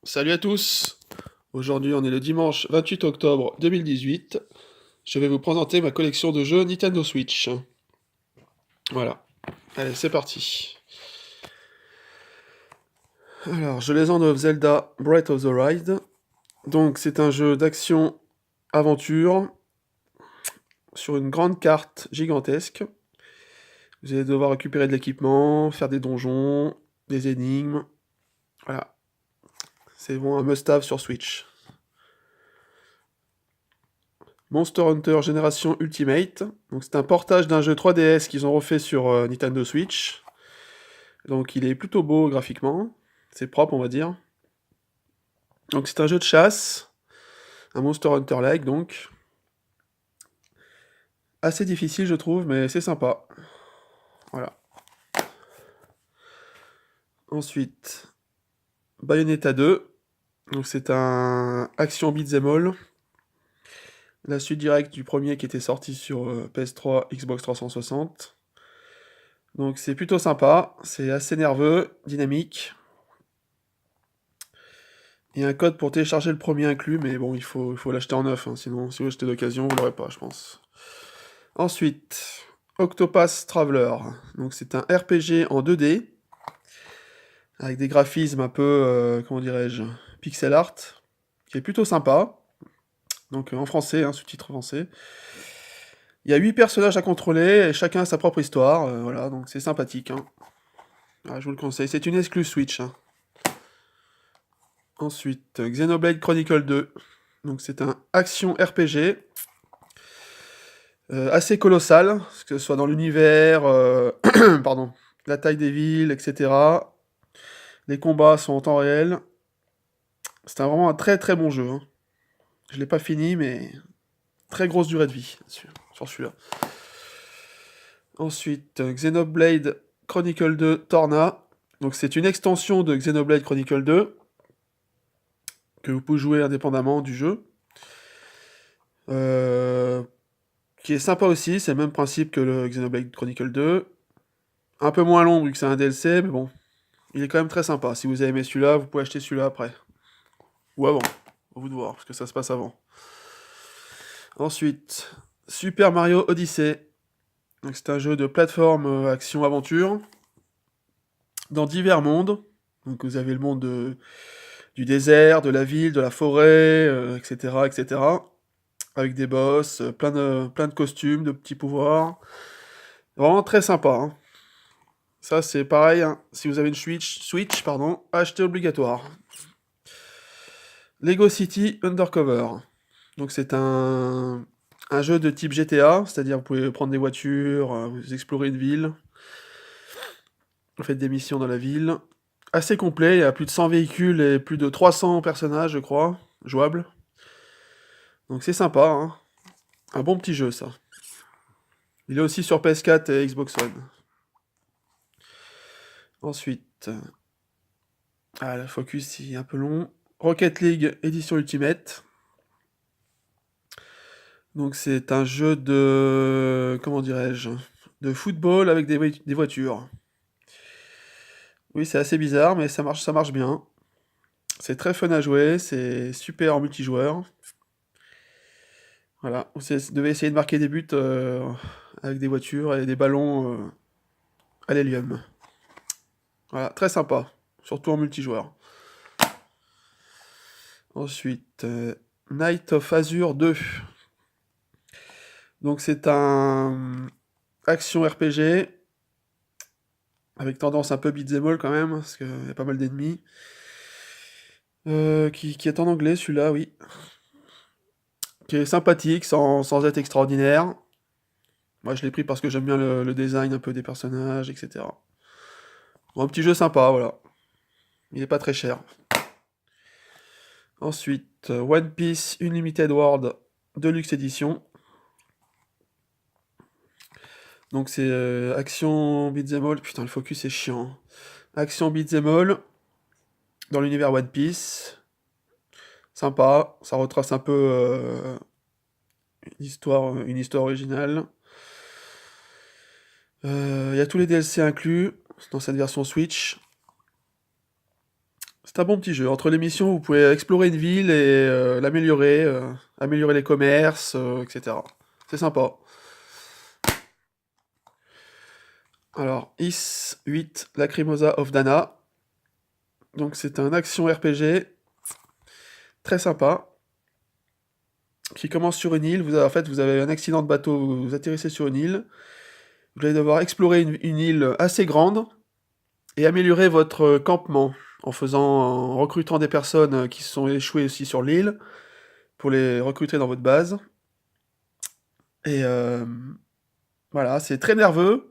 Salut à tous! Aujourd'hui on est le dimanche 28 octobre 2018. Je vais vous présenter ma collection de jeux Nintendo Switch. Voilà. Allez, c'est parti. Alors, The Legend of Zelda Breath of the Wild. Donc c'est un jeu d'action-aventure sur une grande carte gigantesque. Vous allez devoir récupérer de l'équipement, faire des donjons, des énigmes. Voilà. C'est bon, un must-have sur Switch. Monster Hunter Génération Ultimate. Donc c'est un portage d'un jeu 3DS qu'ils ont refait sur Nintendo Switch. Donc il est plutôt beau graphiquement. C'est propre, on va dire. Donc c'est un jeu de chasse. Un Monster Hunter-like, donc. Assez difficile, je trouve, mais c'est sympa. Voilà. Ensuite, Bayonetta 2. Donc c'est un action beat'em all. La suite directe du premier qui était sorti sur PS3, Xbox 360. Donc c'est plutôt sympa, c'est assez nerveux, dynamique. Il y a un code pour télécharger le premier inclus, mais bon, il faut l'acheter en neuf, hein, sinon si vous l'achetez d'occasion, vous l'aurez pas, je pense. Ensuite, Octopath Traveler. Donc c'est un RPG en 2D, avec des graphismes un peu, comment dirais-je, pixel art, qui est plutôt sympa. Donc en français, hein, sous-titre français. Il y a 8 personnages à contrôler, et chacun a sa propre histoire, voilà, donc c'est sympathique, hein. Ah, je vous le conseille, c'est une exclue Switch, hein. Ensuite, Xenoblade Chronicle 2. Donc c'est un action RPG assez colossal, que ce soit dans l'univers, pardon, la taille des villes, etc. Les combats sont en temps réel. C'est vraiment un très très bon jeu, hein. Je l'ai pas fini, mais très grosse durée de vie sur celui-là. Ensuite, Xenoblade Chronicle 2 Torna. Donc c'est une extension de Xenoblade Chronicle 2 que vous pouvez jouer indépendamment du jeu. Euh, qui est sympa aussi, c'est le même principe que le Xenoblade Chronicle 2. Un peu moins long vu que c'est un DLC, mais bon, il est quand même très sympa. Si vous avez aimé celui-là, vous pouvez acheter celui-là après. Ou avant, à vous de voir, parce que ça se passe avant. Ensuite, Super Mario Odyssey. Donc c'est un jeu de plateforme action-aventure dans divers mondes. Donc vous avez le monde du désert, de la ville, de la forêt, etc., etc. Avec des boss, plein de costumes, de petits pouvoirs. Vraiment très sympa, hein. Ça c'est pareil, hein. Si vous avez une Switch, pardon, achetez obligatoire. Lego City Undercover. Donc c'est un jeu de type GTA, c'est-à-dire vous pouvez prendre des voitures, vous explorez une ville, vous faites des missions dans la ville. Assez complet, il y a plus de 100 véhicules et plus de 300 personnages, je crois, jouables. Donc c'est sympa, hein. Un bon petit jeu, ça. Il est aussi sur PS4 et Xbox One. Ensuite, ah, le focus il est un peu long. Rocket League Edition Ultimate. Donc c'est un jeu de... comment dirais-je? De football avec des voitures. Oui, c'est assez bizarre, mais ça marche bien. C'est très fun à jouer, c'est super en multijoueur. Voilà, devez essayer de marquer des buts avec des voitures et des ballons à l'hélium. Voilà, très sympa, surtout en multijoueur. Ensuite, Night of Azure 2. Donc c'est un action RPG avec tendance un peu beat'em all quand même, parce qu'il y a pas mal d'ennemis. Qui est en anglais celui-là, oui. Qui est sympathique, sans être extraordinaire. Moi je l'ai pris parce que j'aime bien le design un peu des personnages, etc. Bon, un petit jeu sympa, voilà. Il est pas très cher. Ensuite, One Piece Unlimited World Deluxe Edition. Donc c'est action beat'em all. Putain, le focus est chiant. Action beat'em all dans l'univers One Piece. Sympa, ça retrace un peu une histoire originale. Il y a tous les DLC inclus dans cette version Switch. C'est un bon petit jeu. Entre les missions, vous pouvez explorer une ville et l'améliorer, améliorer les commerces, etc. C'est sympa. Alors, Is 8, Lacrimosa of Dana. Donc c'est un action RPG très sympa qui commence sur une île. En fait, vous avez un accident de bateau, vous atterrissez sur une île. Vous allez devoir explorer une île assez grande et améliorer votre campement en recrutant des personnes qui se sont échouées aussi sur l'île pour les recruter dans votre base. Et voilà, c'est très nerveux,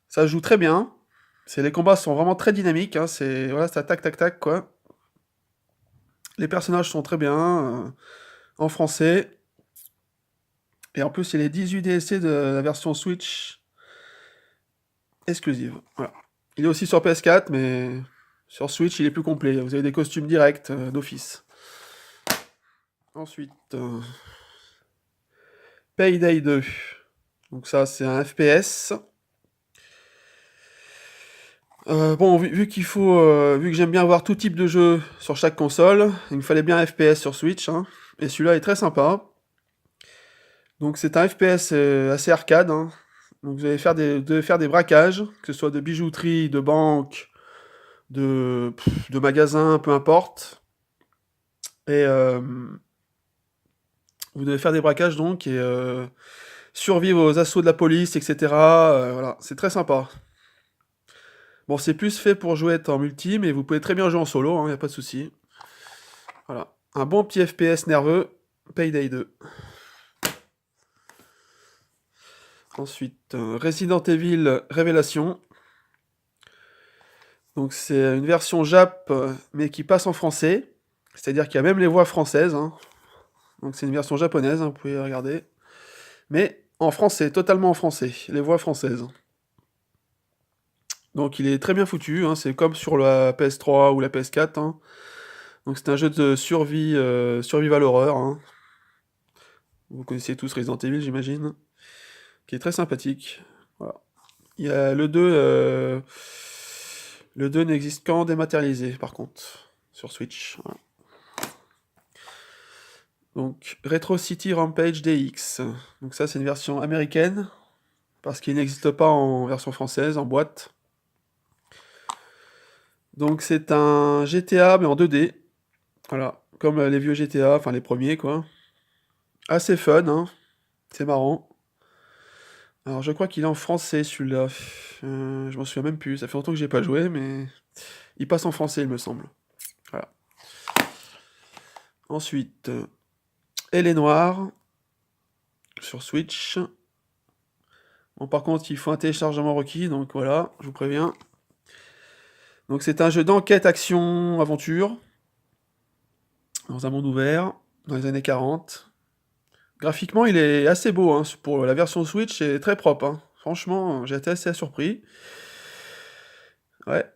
ça se joue très bien. Les combats sont vraiment très dynamiques, hein, voilà, ça tac tac tac quoi. Les personnages sont très bien, en français. Et en plus, il y a les 18 DLC de la version Switch exclusive. Voilà. Il est aussi sur PS4, mais sur Switch, il est plus complet. Vous avez des costumes directs d'office. Ensuite, Payday 2. Donc ça, c'est un FPS. Bon, vu que j'aime bien avoir tout type de jeu sur chaque console, il me fallait bien un FPS sur Switch, hein, et celui-là est très sympa. Donc c'est un FPS assez arcade, hein. Donc vous devez faire des braquages, que ce soit de bijouterie, de banque, de magasins, peu importe. Et vous devez faire des braquages donc et survivre aux assauts de la police, etc. Voilà, c'est très sympa. Bon, c'est plus fait pour jouer en multi, mais vous pouvez très bien jouer en solo, hein, y a pas de souci. Voilà, un bon petit FPS nerveux, Payday 2. Ensuite, Resident Evil Révélation. Donc c'est une version Jap, mais qui passe en français. C'est-à-dire qu'il y a même les voix françaises, hein. Donc c'est une version japonaise, hein, vous pouvez regarder. Mais en français, totalement en français, les voix françaises. Donc il est très bien foutu, hein, c'est comme sur la PS3 ou la PS4, hein. Donc c'est un jeu de survie, survival horror, hein. Vous connaissez tous Resident Evil, j'imagine, qui est très sympathique. Voilà. Il y a le 2 n'existe qu'en dématérialisé, par contre, sur Switch. Voilà. Donc, Retro City Rampage DX. Donc ça, c'est une version américaine, parce qu'il n'existe pas en version française, en boîte. Donc c'est un GTA, mais en 2D. Voilà, comme les vieux GTA, enfin les premiers, quoi. Assez fun, hein. C'est marrant. Alors je crois qu'il est en français, celui-là. Je m'en souviens même plus, ça fait longtemps que j'ai pas joué, mais... Il passe en français, il me semble. Voilà. Ensuite, Elle est noire, sur Switch. Bon, par contre, il faut un téléchargement requis, donc voilà, je vous préviens. Donc c'est un jeu d'enquête, action, aventure, dans un monde ouvert, dans les années 40. Graphiquement, il est assez beau, hein, pour la version Switch, c'est très propre, hein. Franchement, j'ai été assez surpris. Ouais.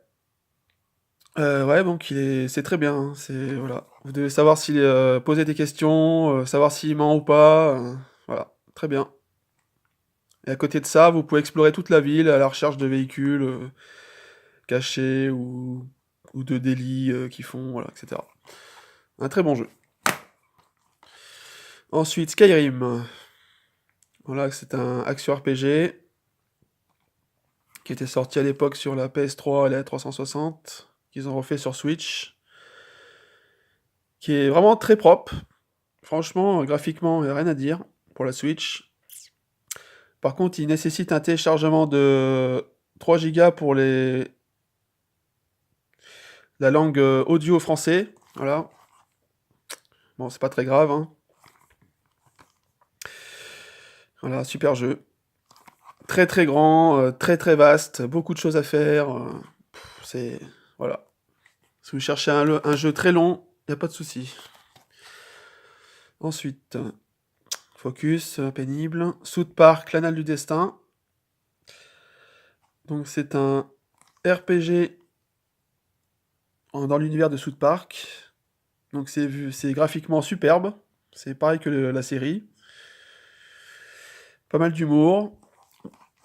Ouais, donc c'est très bien, hein, voilà. Vous devez savoir s'il poser des questions, savoir s'il ment ou pas, voilà, très bien. Et à côté de ça, vous pouvez explorer toute la ville à la recherche de véhicules cachés ou de délits qui font, voilà, etc. Un très bon jeu. Ensuite, Skyrim. Voilà, c'est un action RPG qui était sorti à l'époque sur la PS3 et la 360, qu'ils ont refait sur Switch, qui est vraiment très propre. Franchement, graphiquement, il n'y a rien à dire pour la Switch. Par contre, il nécessite un téléchargement de 3 Go pour la langue audio français. Voilà. Bon, c'est pas très grave, hein. Voilà, super jeu. Très très grand, très très vaste, beaucoup de choses à faire. C'est... Voilà. Si vous cherchez un jeu très long, il n'y a pas de souci. Ensuite, Focus, pénible. South Park, l'Anal du Destin. Donc c'est un RPG dans l'univers de South Park. Donc c'est graphiquement superbe. C'est pareil que la série. Pas mal d'humour.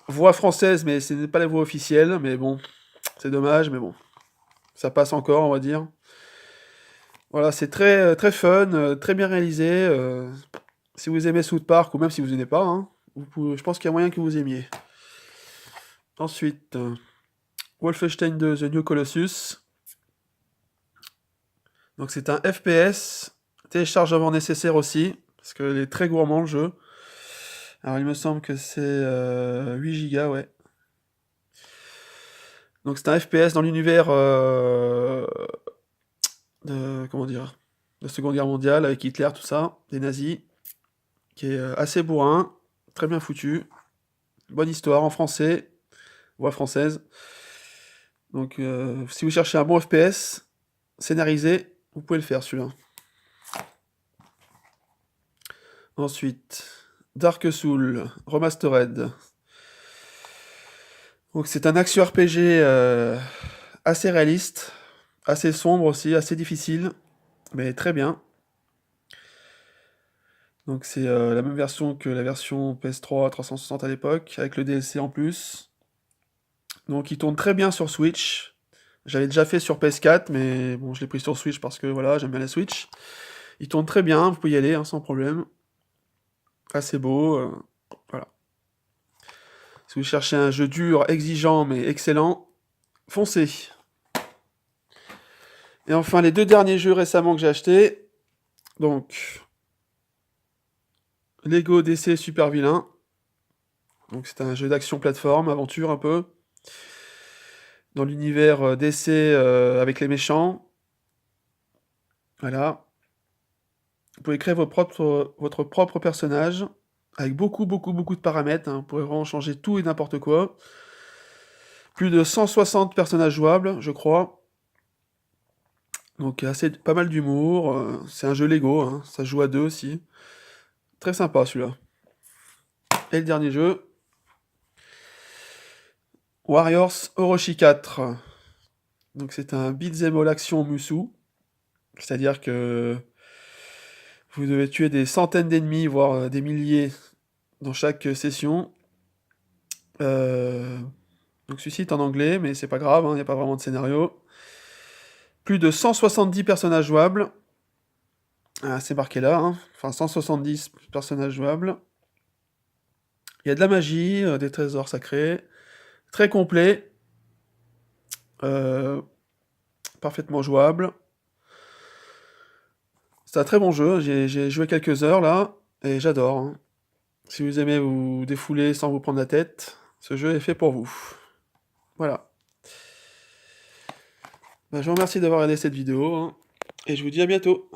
Voix française, mais ce n'est pas la voix officielle. Mais bon, c'est dommage, mais bon. ça passe encore, on va dire. Voilà, c'est très, très fun, très bien réalisé, si vous aimez South Park ou même si vous aimez pas, hein, je pense qu'il y a moyen que vous aimiez. Ensuite, Wolfenstein 2 The New Colossus. Donc c'est un FPS, téléchargement nécessaire aussi, parce qu'il est très gourmand le jeu. Alors il me semble que c'est 8 Go, ouais. Donc c'est un FPS dans l'univers de, comment dire, de Seconde Guerre mondiale, avec Hitler, tout ça, des nazis, qui est assez bourrin, très bien foutu, bonne histoire en français, voix française. Donc si vous cherchez un bon FPS, scénarisé, vous pouvez le faire celui-là. Ensuite, Dark Soul Remastered. Donc c'est un action RPG assez réaliste, assez sombre aussi, assez difficile, mais très bien. Donc c'est la même version que la version PS3 360 à l'époque, avec le DLC en plus. Donc il tourne très bien sur Switch. J'avais déjà fait sur PS4, mais bon, je l'ai pris sur Switch parce que voilà, j'aime bien la Switch. Il tourne très bien, vous pouvez y aller hein, sans problème. Assez beau, voilà. Si vous cherchez un jeu dur, exigeant, mais excellent, foncez. Et enfin, les deux derniers jeux récemment que j'ai achetés. Donc, Lego DC Super Vilain. Donc c'est un jeu d'action plateforme, aventure un peu. Dans l'univers DC avec les méchants. Voilà. Vous pouvez créer votre propre personnage. Avec beaucoup de paramètres. Hein. Vous pourrez vraiment changer tout et n'importe quoi. Plus de 160 personnages jouables, je crois. Donc pas mal d'humour. C'est un jeu Lego, hein. Ça se joue à deux aussi. Très sympa celui-là. Et le dernier jeu. Warriors Orochi 4. Donc c'est un beat'em all action Musou. C'est-à-dire que vous devez tuer des centaines d'ennemis, voire des milliers dans chaque session. Donc celui-ci est en anglais, mais c'est pas grave, il n'y a pas vraiment de scénario. Plus de 170 personnages jouables. Ah, c'est marqué là, hein. Enfin 170 personnages jouables. Il y a de la magie, des trésors sacrés. Très complet. Parfaitement jouable. C'est un très bon jeu, j'ai joué quelques heures là, et j'adore. Hein. Si vous aimez vous défouler sans vous prendre la tête, ce jeu est fait pour vous. Voilà. Bah, je vous remercie d'avoir regardé cette vidéo, hein, et je vous dis à bientôt.